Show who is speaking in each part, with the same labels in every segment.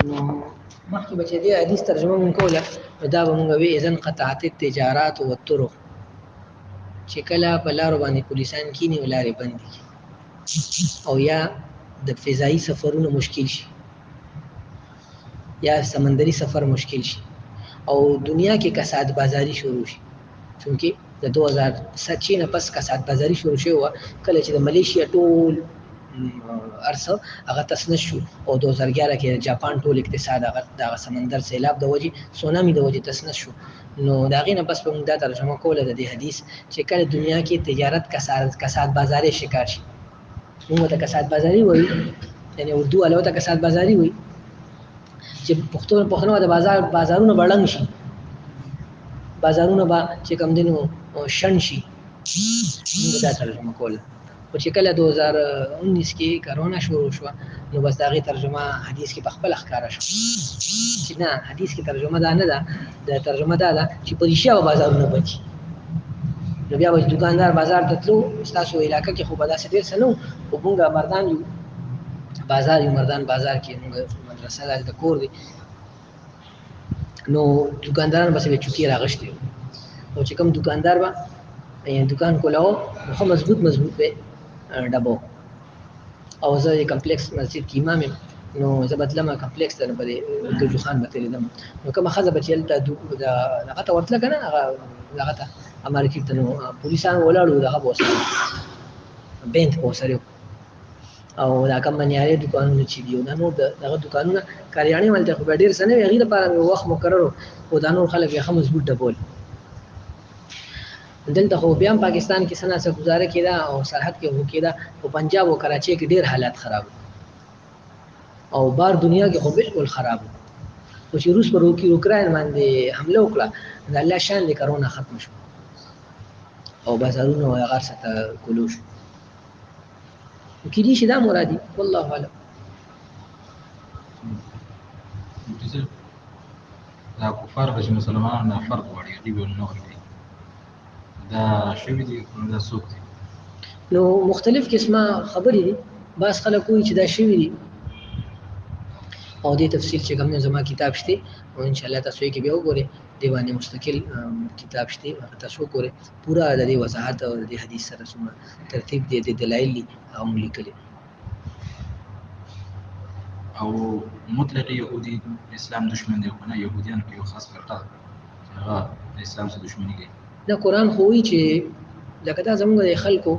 Speaker 1: نو مخکې به چې دې حدیث ترجمه مونږ کوله نو دا به مونږ وی اذن قطعت التجارات والطرق چې کله په لارو باندې پولیسان کینی او لارې بندې او یا د فضایي سفرونه مشکل شي یا سمندري سفر مشکل شي او دنیا کې کساد بازاری شروع شي چونکه د 2007 نه پس کساد بازاری شروع شوی و کله چې د ملیشیا ټول ارسه هغه تسنش شو او 2011 کې جاپان ټول اقتصاد هغه د سمندر سیلاب د وجې سونامي د وجې تسنش شو نو دا غینه پس په موږ دا ترجمه کوله د دې حدیث چې کله دنیا کې تجارت کساد بازاري شکار شي موږ ته کساد بازاري وایي یعنی اردو علاوه ته کساد بازاري وایي چې پښتون د بازارونو بړنګ شي بازارونه با چې کم دینو شن شي موږ دا ترجمه کوله او چې کله 2019 کې کرونا شروع شو نو بس دا غي ترجمه حدیث کې په خپل ښکارا شو چې نه حدیث کې ترجمه دا نه ده د ترجمه دا ده چې په ریښه بازارونه بچي نو بیا وځي دکاندار بازار ته تلو تاسو علاقې کې خو به داسې ډېر څه نه او موږ مردان یو بازار یو مردان بازار کې موږ مدرسه ده د کور دی نو دکانداران بس به چوکي راغشتي او چې کوم دکاندار با دکان کولاو خو مضبوط به ډبو او زه کمپلیکس مسجد کې امام نو زه بدلمه کمپلیکس ته په دوجو خان مته لیدم نو کوم خزه بچل ته دغه ته ورتل کنه هغه ته امر کې ته نو پولیسان ولاړو دغه بوسه بنت بوسره او دا کوم منیاري دکانونه چې دیو دا نو دغه دکانونه کاریانه ملته خو ډیر سنه غیر لپاره وخت مقرر او دا نور خلک یې مضبوط ډبول دلته خو بیا پاکستان کې سنا څخه گزاره کیدا او سرحد کې هو کیدا او پنجاب او کراچي کې ډیر حالات خراب او بار دنیا کې خو بالکل خراب او چې روس پر اوکرين باندې حمله وکړه د الله شان د کرونا ختم شو او بازارونه او هغه څه کولوش کې دي چې دا مرادي والله اعلم
Speaker 2: دا کفار چې مسلمانانو نه فرق وړي دی نو دا شوی دي دا څوک دي
Speaker 1: نو مختلف قسمه خبرې دي بعض خلک کوي چې دا شوی دي او دې تفصیل چې کوم زما کتاب شته او ان شاء الله تاسو یې کې به وګورئ دیوانه مستقل کتاب شته تاسو وګورئ پورا د دې وضاحت او د حدیث سره څومره ترتیب دي د دلایل هم لیکلي
Speaker 2: او مطلق يهودي اسلام دشمن دی کنه يهوديان کې یو خاص فرقه هغه اسلام سره دشمني کوي
Speaker 1: دا قرآن خو وی چې لکه دا زموږ د خلکو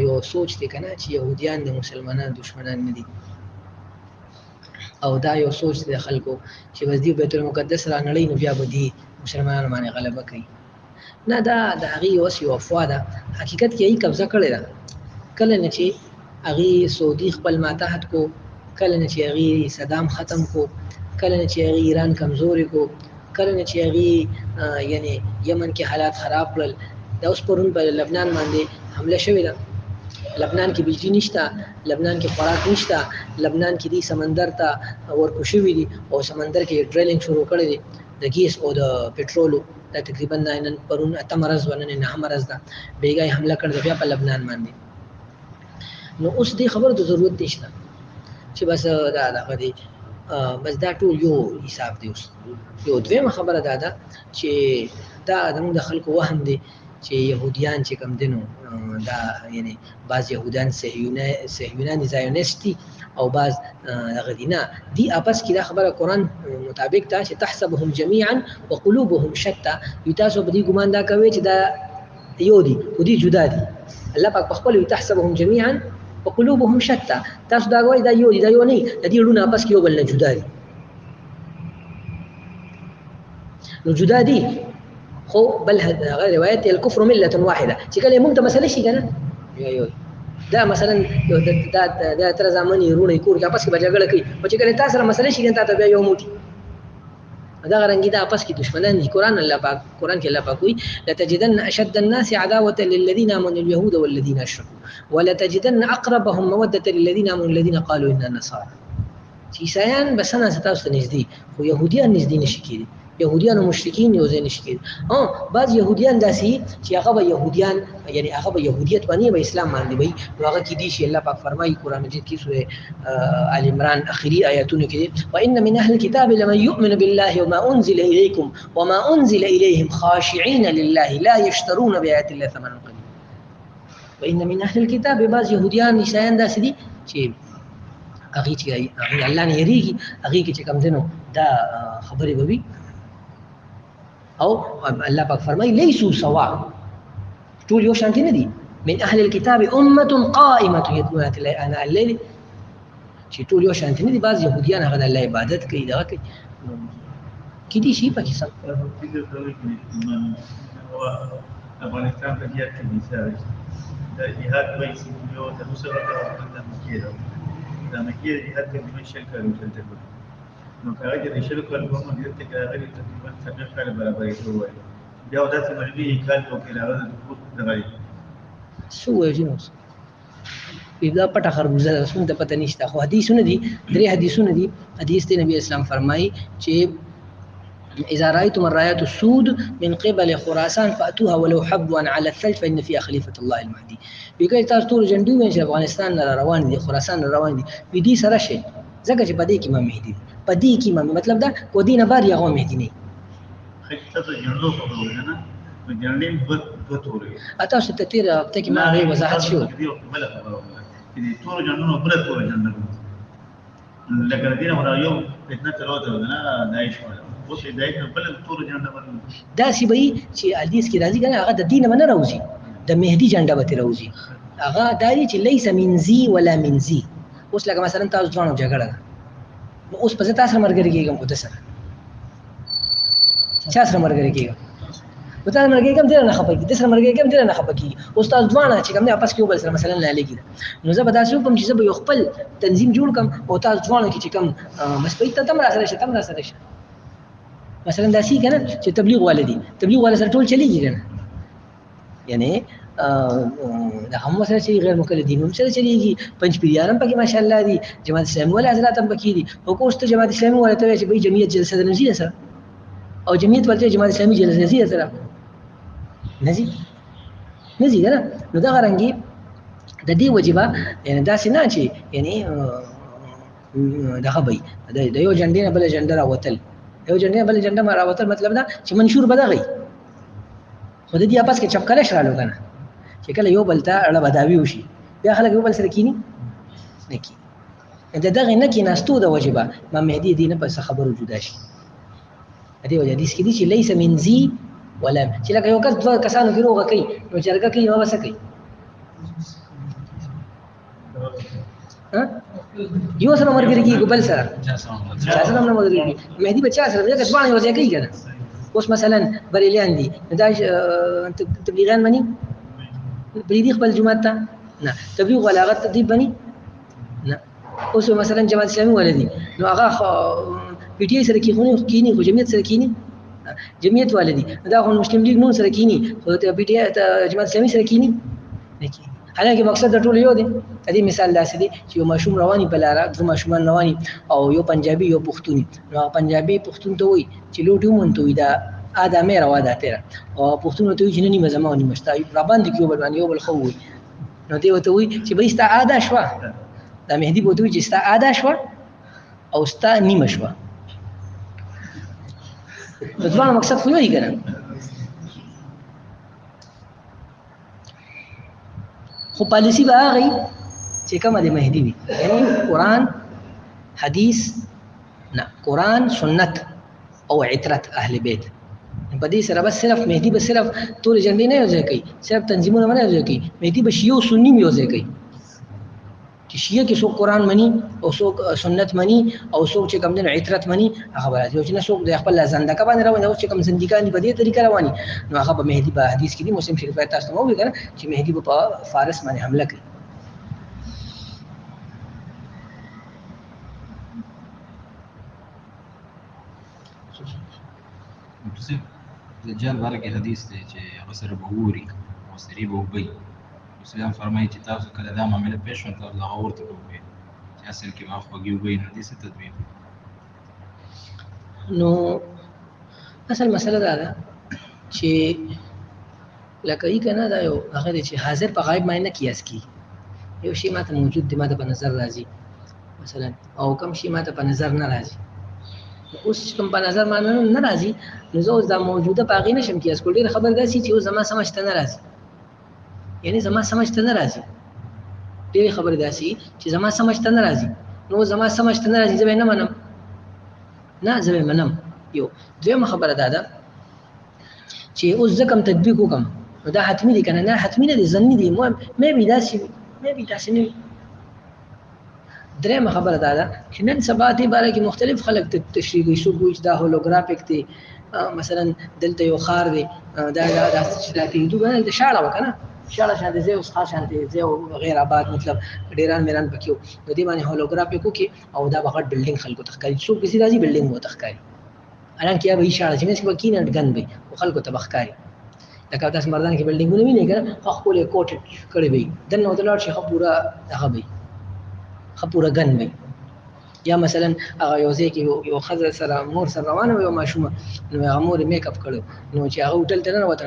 Speaker 1: یو سوچ دی کنه چې يهوديان د مسلمانانو دشمنان نه دي او دا یو سوچ دی خلکو چې بس دی بیت المقدس را نړۍ نو بیا به دي مسلمانانو باندې غلبه کوي نه دا د هغه یو افوا ده حقیقت کې یې قبضه کړی ده کله نه چې هغه سعودي خپل ماتحت کو کله نه چې هغه صدام ختم کو کله نه چې هغه ایران کمزوري کو کله نه چې هغه یعنی یمن کې حالات خراب کړل دا اوس پرون په لبنان باندې حمله شوې ده لبنان کې بجلی نشته لبنان کې خوراک نشته لبنان کې دی سمندر ته ورکوشي وي او سمندر کې ډریلینګ شروع کړی دی د ګیس او د پټرولو دا تقریبا نن پرون اتمرز ونن نه همرز ده بیګای حمله کړ بیا په لبنان باندې نو اوس دې خبره د ضرورت نشته چې بس دا غدي بس دا ټول یو حساب دی اوس یو دویمه خبره ده چې دا د خلکو وهم دی چې يهوديان چې کم دینو دا یعنی بعض يهودان صهیونان زایونیسټي او بعض غدینا دي اپس کې دا خبره قرآن مطابق تا چې تحسبهم جميعا وقلوبهم شتى یتاسو بدی ګمان دا کوي چې دا یو دي او دي جدا دي الله پاک خپل تحسبهم جميعا وقلوبهم شتى تاسو دا وایي دا یو دي دا یو نه د دې لونه اپس کې یو بل نه جدا دي نو جدا دي خو بل غیر روایت الكفر مله واحده چې کله موږ ته مسله شي کنه یو دا مثلا دا تر زمانه رونه کور کې پس کې بجګړه کوي او چې کله تاسو سره مسله شي کنه ته بیا یو موټي دا غرنګي دا پس کې دشمنان دي قران الله پاک قران کې الله پاک وي لتجدن اشد الناس عداوه للذين امنوا اليهود والذين اشركوا ولتجدن اقربهم موده للذين امنوا الذين قالوا اننا نصارى چې عیسایان بسنه تاسو نږدې خو يهوديان نږدې نشي کېدي يهوديان او مشرکین یو ځای نشي کېدی. بعض يهوديان داسي چې هغه به يهوديان یعنی هغه به يهودیت باندې به اسلام باندې وي، نو هغه کې دي چې الله پاک فرمایي قرآن مجید کې سورې آل عمران اخري آیاتونه کې وان من اهل الكتاب لمن يؤمن بالله وما انزل اليكم وما انزل اليهم خاشعين لله لا يشترون بآيات الله ثمنا قليلا. وان من اهل الكتاب بعض يهوديان عیسایان داسي دي چې هغه چې الله نه یریږي، هغه کې چې کوم دنو دا خبرې به او الله پاک فرمایي ليسوا سواء، ټول یو شان نه دي. من اهل الكتاب امه قائمه يتلون آيات الله آناء الليل، چې ټول یو شان نه دي. بعض يهوديان هغه د الله عبادت کوي، دا کوي کې دي شي پکې سم.
Speaker 3: افغانستان په جهاد کې مثال د جهاد وایي چې یو د روسو سره د مکې د مکې جهاد کې د شل کارو چلته نو هغه د شل کارو په مدیر ته هغه تقریبا څلور کال برابرې شوی بیا داسې ملګری کال په کې راغله د پوت دغه
Speaker 1: شو جنوس پیدا پټه خربوزه رسول ته پته نشته، خو حدیثونه دي، درې حدیثونه دي. حدیث ته نبی اسلام فرمایي چې اذا رايتم الرايات السود من قبل خراسان فاتوها ولو حبوا على الثلج فان فيها خليفه الله المهدي. بيګي تاسو ټول جنډي وین چې افغانستان نه روان دي، خراسان نه روان دي، په دې سره شي ځکه چې پدې کې امام مهدي، پدې کې امام مطلب دا کو دینه بار یې غو مهدي نه
Speaker 3: خطه ته جنډو په ورنه نو جنډې په تورې
Speaker 1: اته ست تیر ته کې ما غي وضاحت شو
Speaker 3: دي تور جنډو بل تور جنډو لکه دینه ورایو فتنه تلوته نه دایښ اوس دایښ بل تور جنډو
Speaker 1: دا سی به چې حدیث کې راځي کنه هغه د دین نه راوځي، د مهدي جنډه به راوځي. هغه دایي چې ليس من زي ولا من زي. اوس لکه مثلا تاسو ځوانو جګړه نو اوس په تاسو مرګري کېږم په تاسو چا سره مرګري کېږم په تاسو مرګري کېږم دغه نه خپګي، د سره مرګري کېږم دغه نه خپګي. اوس تاسو ځوانه چې کوم نه اپس کې وبل سره مثلا نه لګي نو زه به تاسو کوم چې زه به یو خپل تنظیم جوړ کوم او تاسو ځوانه کې چې کوم بس په ته تم را سره شي، تم را سره شي. مثلا دا سی کنه چې تبلیغ والدي، تبلیغ ولا سره ټول چلیږي کنه، یعنی دا هم سره چې غیر مقلدین هم سره چلیږي. پنځ پیریان پکې ماشاءالله دي، جماعت اسلامي ولا حضرات هم پکې دي. او کوست جماعت اسلامي ولا ته چې به جمعیت جلسه د نزیه سره او جمعیت ولته جماعت اسلامي جلسه نزیه سره نزی کنه. نو دا غرانګي د دې وجبه یعنی دا سينه چې یعنی دغه به د یو جنډې نه بل جنډه راوتل، یو جنډې بل جنډه ما راوتل مطلب دا چې منشور بدغی خو د دې اپاس کې چپکله شرالو کنه چې کله یو بل ته اړه بداوی وشي بیا خلک یو بل سره کینی نه کی دغه نه کی ناستو د وجبه ما مهدي دي نه پس خبرو جدا شي. دې وجه حدیث کې دي چې ليس من زي ولا چې لکه یو کس دوه کسانو کې روغه کوي نو جرګه کوي نو وسه کوي یو سره مرګ کېږي بل سره چا سره نه مرګ کېږي. مهدي بچا سره دغه ځوان یو ځای کوي کنه. اوس مثلا بریلیان دي دا تبلیغیان مني بریدي خپل جماعت ته نه تبلیغ ولا هغه تدیب بني نه. اوس مثلا جماعت اسلامي ولدي نو هغه پی ټی آی سره کینی خو جمعیت سره کینی، جمعیت والدي دا خو مسلم لیگ نون سره کینی خو ته پی ټی آی جماعت اسلامي سره کینی نه کینی. حالانکه مقصد د ټولو یو دی. دې مثال داسې دی چې یو ماشوم رواني په لاره، دوه ماشومان رواني او یو پنجابي یو پښتوني، نو پنجابي پښتون ته وایي چې لوټي مونته وي دا ادمه روا ده تیرا او پښتون ته وایي چې نه مزما ونی مشتا را باندې کیو بل باندې یو بل خو وي. نو دی وته وایي چې به ستا ادا شو، دا مهدي بوته وایي چې ستا ادا شو او ستا نیمه شو. د ځوان مقصد خو یې کنه. خو پالیسی به هغه چې کومه د مهدي وي، یعنی قرآن حدیث نه قرآن سنت او عترت اهل بیت. په دې سره بس صرف مهدي به صرف ټول جنډې نه یوځای کوي، صرف تنظیمونه نه یوځای کوي. مهدي به شیعه او سنی یوځای کوي چې شیعه کې څوک قرآن مني او څوک سنت مني او څوک چې کوم د عترت مني هغه بل چې نه څوک د خپل زندګه باندې روان او چې کوم زندګان دي په دې طریقه رواني نو هغه به مهدي په حدیث کې دي. مسلم شریف تاسو مو وی کنه چې مهدي په فارس باندې حمله کوي.
Speaker 2: دجال باره کې حدیث دی چې هغه سره به ووري او سرې به وبئ. اسلام فرمایي چې تاسو کله دا معامله پیښ شوه تاسو هغه ورته ووایئ چې اصل کې ما خوږې وبئ. نو دې څه تدبیر
Speaker 1: نو اصل مسله دا ده چې لکه یې کنه دا یو هغه دی چې حاضر په غایب باندې نه قیاس کی یو شی ماته موجود دی ماته په نظر راځي مثلا او کوم شی ماته په نظر نه راځي اوس کوم په نظر باندې نه راځي نو زه اوس دا موجوده باغی نشم قیاس کول ډېر خبر داسي چې اوس زما سمجھ ته نه راځي یعنی زما سمجھ ته نه راځي ډېر خبر داسي چې زما سمجھ ته نه راځي نو زما سمجھ ته نه راځي زه به نه منم نه زه به منم یو دویمه خبره دا ده چې اوس زه کوم تطبیق وکم نو دا حتمی دي کنه نه حتمی نه دي ظني دي مې بي داسي نه درېمه خبره دا ده چې نن سبا دې باره کې مختلف خلک تشریح کوي څوک وایي چې دا هولوګرافیک دی مثلا دلته یو ښار دی دا چې دا تېدو د شاړه وه که نه شاړه شانتې ځای اوس خاص شانتې ځای او غیر آباد مطلب ډېران میران پکې وو نو دې باندې هولوګرافیک وکړي او دا به غټ بلډینګ خلکو ته ښکاري څوک پسې راځي بلډینګ به ورته ښکاري حالانکې یا به یې شاړه چې منځ کې به کېنه ګن به خو خلکو ته به ښکاري لکه تاسو مردان کې بلډینګونه وینئ که نه ښه ښکلې کوټ کړی به وي دننه ورته لاړ شي ښه پوره هغه به وي ښه پوره ګن وي یا مثلا هغه یو ځای کې یو ښځه سره مور سره روانه وه یو ماشومه نو هغه مور یې میک اپ کړی نو چې هغه هوټل ته ننوته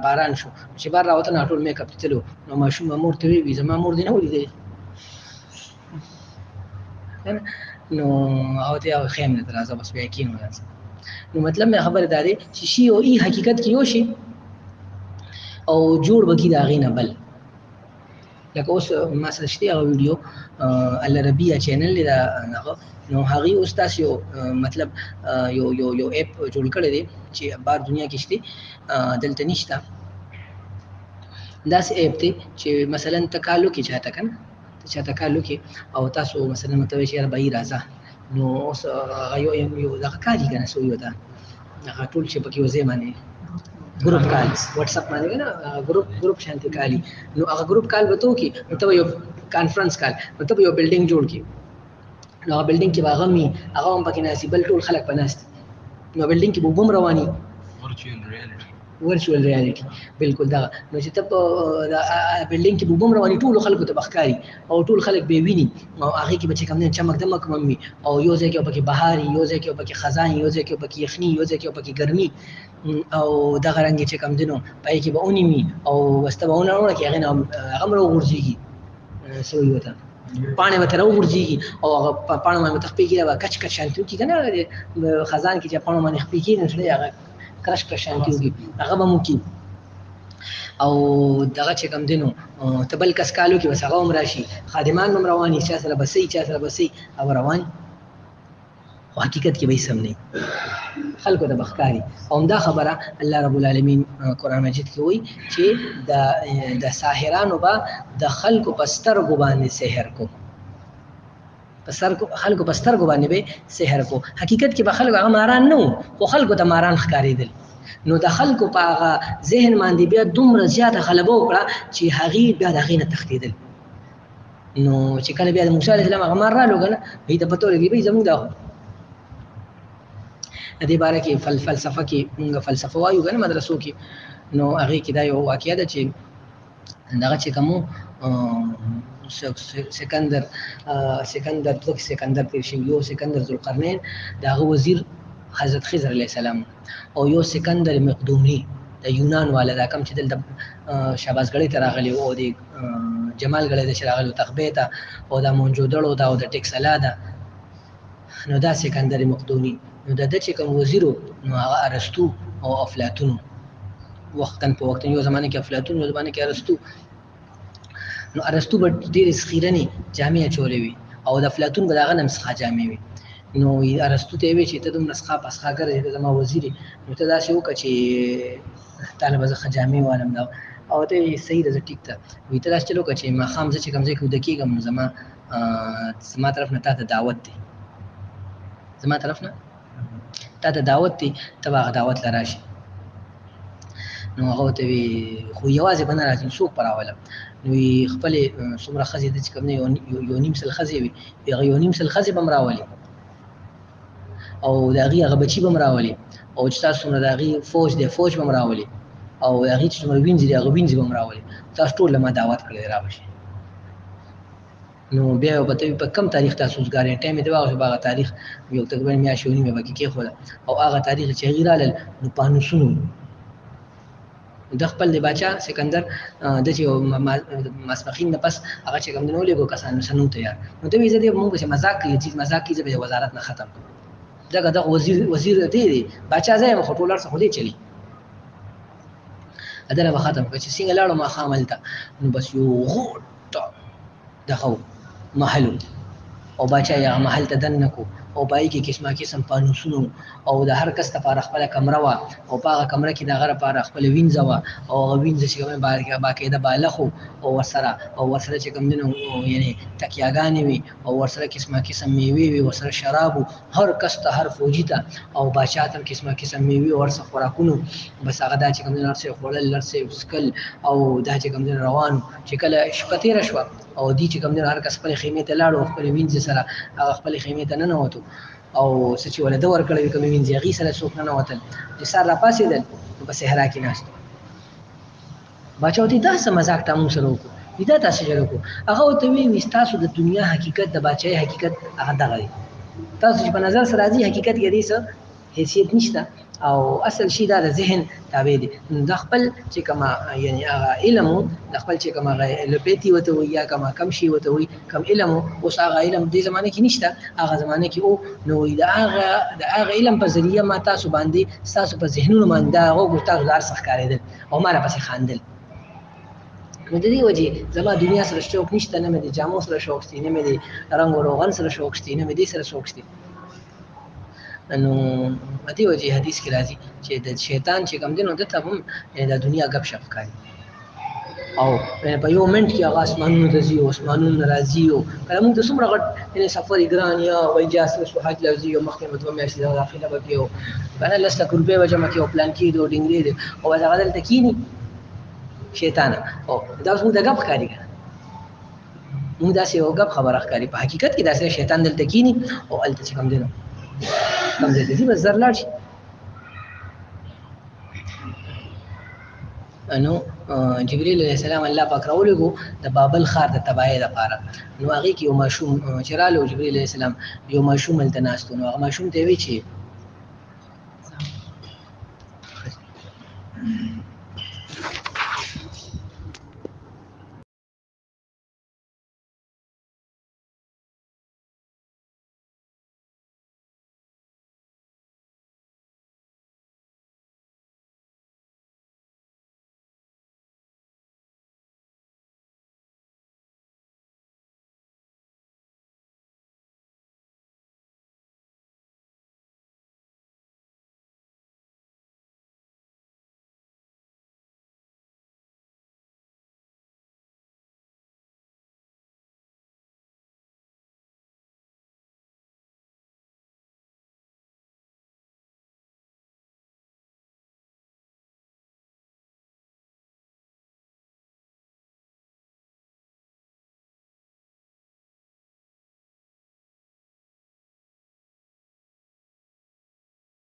Speaker 1: باران شو چې بار راوته نو ټول میک اپ ته تللو نو ماشومه مور ته ویې زما مور دې نه ولیدې نو هغه ته یو خیم نه ته راځه بس بیا یقین وراځه نو مطلب مې خبره دا دی چې شي او ای حقیقت کې یو شي او جوړ به کي د هغې نه بل لکه اوس ما سره شته هغه ویډیو العربیه چینل دی هغه نو هغې اوس تاسو یو مطلب یو اپ جوړ کړی دی چې بار دنیا کې شته دلته نشته داسې اپ دی چې مثلا ته کال وکړې چاته که نه ته چاته کال وکړې او تاسو مثلا ورته وایې چې یاره بهي راځه نو اوس هغه یو دغه کالي که نه څه وي ورته هغه ټول چې پکې یو ځای باندې ګروپ کال واتس اپ باندې کنه ګروپ شانتي کالي نو هغه ګروپ کال به ته وکړي نو ته به یو کانفرنس کال نو ته به یو بلډینګ جوړ کړي نو هغه بلډینګ کې به هغه مي هغه هم پکې ناستي بل ټول خلک به ناست نو بلډینګ کې به اوبه هم رواني ورچوال ریالټي بالکل دغه نو چې ته په بلډینګ کې به اوبه هم رواني ټولو خلکو ته به ښکاري او ټول خلک به یې ویني او هغې کې به چې کوم دی چمک دمک هم وي او یو ځای کې به پکې بهار یو ځای کې به پکې خزان یو ځای کې به پکې یخني یو ځای کې به پکې ګرمي او دغه رنګې چې کوم دی نو پای کې به اونې وي او وسته به اونه وړه کې هغې نه هغه هم راوغورځېږي څه وایي ورته پاڼې به ترې راوغورځېږي او هغه پاڼو باندې به ته خپې کېږي به کچ کچ شانتي وکړي که نه خزان کې چې پاڼو باندې خپې کېږي نو سړی هغه کرش شانتي وکړي هغه به مو کړي او دغه چې کوم دی نو ته بل کس کال وکړي بس هغه هم راشي خادمان به هم روان چا سره به څه چا سره به څه هغه روان خو حقیقت کې به یې سم نه خلکو ته به ښکاري او همدا خبره الله رب العالمین قرآن مجید کې وایي چې د ساحرانو به د خلکو په سترګو باندې سحر کو خلکو په سترګو باندې به سحر کو حقیقت کې به خلکو هغه ماران نه وو خو خلکو ته ماران ښکارېدل نو د خلکو په هغه ذهن باندې بیا دومره زیاته غلبه وکړه چې هغې بیا د هغې نه تښتېدل نو چې کله بیا د موسی علیه السلام هغه مار رالو که نه هغې ته پته ولګي بهی زموږ دا د دې باره کې فلسفه کې موږ فلسفه وایو که نه مدرسو کې نو هغې کې دا یو واقعه ده چې دغه چې کوم سکندر تیر شوي یو سکندر ذوالقرنین د هغه وزیر حضرت خضر علیه السلام او یو سکندر مقدوني د یونان والا دا کوم چې دلته شهبازګړۍ ته راغلی او د جمالګړۍ ته چې راغلی تخبې ته او دا موهنجودړو ده او د ټکسلا ده نو دا سکندر مقدوني نو د ده چې کوم وزیر نو هغه ارسطو او افلاطون وختن په وختن یو زمانه کې افلاطون یو زمانه کې ارسطو نو ارسطو به ډېرې سخیرنې جامې اچولې وي او د افلاطون به د هغه نه مسخه جامې وي نو ارسطو ته یې ویل چې ته دومره پسخاګر یې ته زما وزیر یې نو ته داسې وکړه چې تاله به زه ښه جامې والم دا او ته یې صحیح ده زه ټیک ته وایي ته داسې چل وکړه چې ماښام زه چې کوم ځای کې ویده کېږم نو زما طرف نه تا ته دعوت دی زما طرف نه تا ته دعوت دی ته به هغه دعوت له راشي نو هغه ورته وي خو یوازې به نه راځي څوک به راولم نو خپلې څومره ښځې ده چې کوم نه یو نیم سل ښځې وي هغه یو نیم سل ښځې به هم راولي او د هغې هغه بچي به هم راولي او چې تاسو څومره د هغې فوج دی فوج به هم راولي او د هغې چې څومره وینځې دي هغه وینځې به هم راولي تاسو ټول له ما دعوت کړی دی را به شي نو بیا به ته په کم تاریخ تاسو وزګارې ټایم دی واغ باغ تاریخ یو تقریبا میاشتې ونیمه پکې کېښوده او هغه تاریخ چې هغې رالل نو پانوسونه د خپل د باچا سکندر د چې ماسپخین نه پس هغه چې کوم دی نو ولېږو کسان سنو تیار نو ته وایي زه دې مونږ چې مذاق کوي چیز مذاق کوي زه به د وزارت نه ختم کړم دغه وزیر دی باچا زه یم خو ټول هر څه خو دې چلي ادنه به ختم کړه چې څنګه لاړو ماښام هلته نو بس یو غوټه دغه محل او باچا یې هغه محل ته دننه کړو او په هغې کې قسمه قسم پانوسونه او د هر کس لپاره خپله کمره وه او په هغه کمره کې د هغه لپاره خپله وینځه وه او هغه وینځه چې کوم باقاعده بالښ او ورسره چې کوم دی نو یعنې تکیاګانې وي او ورسره قسمه قسم میوې وي ورسره شراب هر کس ته هر فوجي ته او باچا ته هم قسمه قسم میوې او ورسره خوراکونو بس هغه دا چې کوم دی نو هر څه یې خوړل هر څه یې څښل او دا چې کوم دی روان چې کله شپه تېره شوه او دی چې کوم دی هر کس خپلې خیمې ته لاړو خپلې وینځې سره هغه خپلې خیمې ته ننوتو او څه چې ولې ده ورکړی وي کومې وینځې هغې سره څوک ننوتل چې سهار راپاڅېدل نو په صحرا کې ناست باچا ورته دا څه مذاق تا مونږ سره وکړو دا تاسو جوړ وکړو هغه ورته وایي ستاسو د دنیا حقیقت د باچایۍ حقیقت هغه دغه دی تاسو چې په نظر سره راځي حقیقت کې دې څه حیثیت نشته او اصل شي دا د ذهن تابع دی د خپل چې کومه یعنې هغه علم د خپل چې کومه هغه لپیتي ورته وایي یا کومه کم شي ورته وایي کم علم اوس هغه علم دې زمانه کې نشته هغه زمانه کې نو وایي د هغه علم په ذریعه ما تاسو باندې ستاسو په ذهنونو باندې د هغو تاسو د هر څه ښکارېدل او ما راپسې خاندل نو د دې وجې زما دنیا سره شوق نشته نه مې د جامو سره شوق شته نه مې د رنګ و روغن سره شوق شته نه مې دې سره شوق شته نو په دې وجې حدیث کې راځي چې د شیطان چې کوم دی نو دته هم د دنیا ګپ شپ کوي او په یو منټ کې هغه اسمانونو ته ځي او اسمانونو نه راځي او کله موږ ته څومره غټ یعنې سفر یې ګران یا وایي جاسوس و حج له ځي او مخکې به 2 میاشتې دغه داخله به کې او کنه 10 لک روپۍ به جمع کړي او پلان کېږي او ډینګرې دی او بس هغه دلته کښېني شیطانه او دا اوس موږ د ګپ ښکاري که موږ داسې یو ګپ خبره ښکاري په حقیقت کې داسې شیطان دلته کښېني او هلته چې کوم دی نو کوم ځای ته ځي بس زر لاړ شي نو جبرئیل علیه السلام الله پاک راولېږو د بابل ښار د تباهۍ دپاره نو هغې کې یو ماشوم چې راغلو جبرئیل علیه السلام یو ماشوم هلته ناست و نو هغه ماشوم ته یې وایي چې